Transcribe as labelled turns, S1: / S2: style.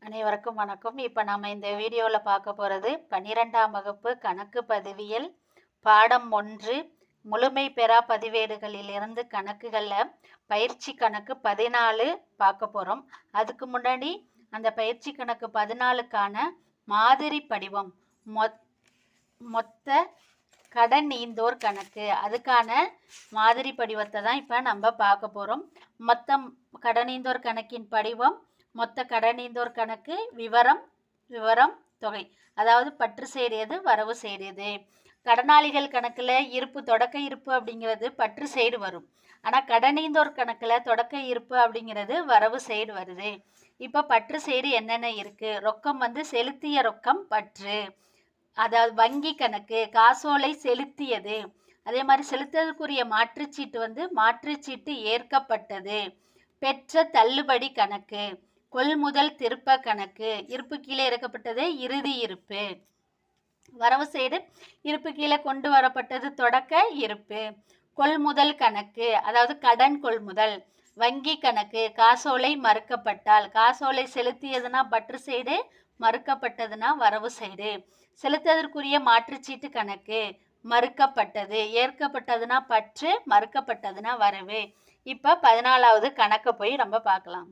S1: அனைவருக்கும் வணக்கம். இப்போ நம்ம இந்த வீடியோவில் பார்க்க போகிறது 12ஆம் வகுப்பு கணக்கு பதிவியல் பாடம் 1 முழுமை பெறா பதிவேடுகளிலிருந்து கணக்குகளில் பயிற்சி கணக்கு 14 பார்க்க போகிறோம். அதுக்கு முன்னாடி அந்த பயிற்சி கணக்கு 14க்கான மாதிரி படிவம் மொத்த கடன் ஈந்தோர் கணக்கு, அதுக்கான மாதிரி படிவத்தை தான் இப்போ நம்ம பார்க்க போகிறோம். மொத்தம் கடனீந்தோர் கணக்கின் படிவம், மொத்த கடனீந்தோர் கணக்கு, விவரம் தொகை, அதாவது பற்று செய்து வரவு செய்து. கடனாளிகள் கணக்கில் இருப்பு தொடக்க இருப்பு அப்படிங்கிறது பற்று சைடு வரும். ஆனால் கடனீந்தோர் கணக்கில் தொடக்க இருப்பு அப்படிங்கிறது வரவு சைடு வருது. இப்போ பற்று சைடு என்னென்ன இருக்குது? ரொக்கம் செலுத்திய ரொக்கம் பற்று, அதாவது வங்கி கணக்கு காசோலை செலுத்தியது. அதே மாதிரி செலுத்துவதற்குரிய மாற்றுச்சீட்டு மாற்றுச்சீட்டு ஏற்கப்பட்டது. பெற்ற தள்ளுபடி கணக்கு, கொள்முதல் திருப்ப கணக்கு, இருப்பு கீழே இறக்கப்பட்டது இறுதி இருப்பு. வரவு சைடு இருப்பு கீழே கொண்டு வரப்பட்டது தொடக்க இருப்பு. கொள்முதல் கணக்கு, அதாவது கடன் கொள்முதல். வங்கி கணக்கு காசோலை மறுக்கப்பட்டால், காசோலை செலுத்தியதுன்னா பற்று சைடு, மறுக்கப்பட்டதுன்னா வரவு சைடு. செலுத்துவதற்குரிய மாற்றுச்சீட்டு கணக்கு மறுக்கப்பட்டது, ஏற்கப்பட்டதுன்னா பற்று, மறுக்கப்பட்டதுன்னா வரவு. இப்போ 14வது கணக்கை போய் நம்ம பார்க்கலாம்.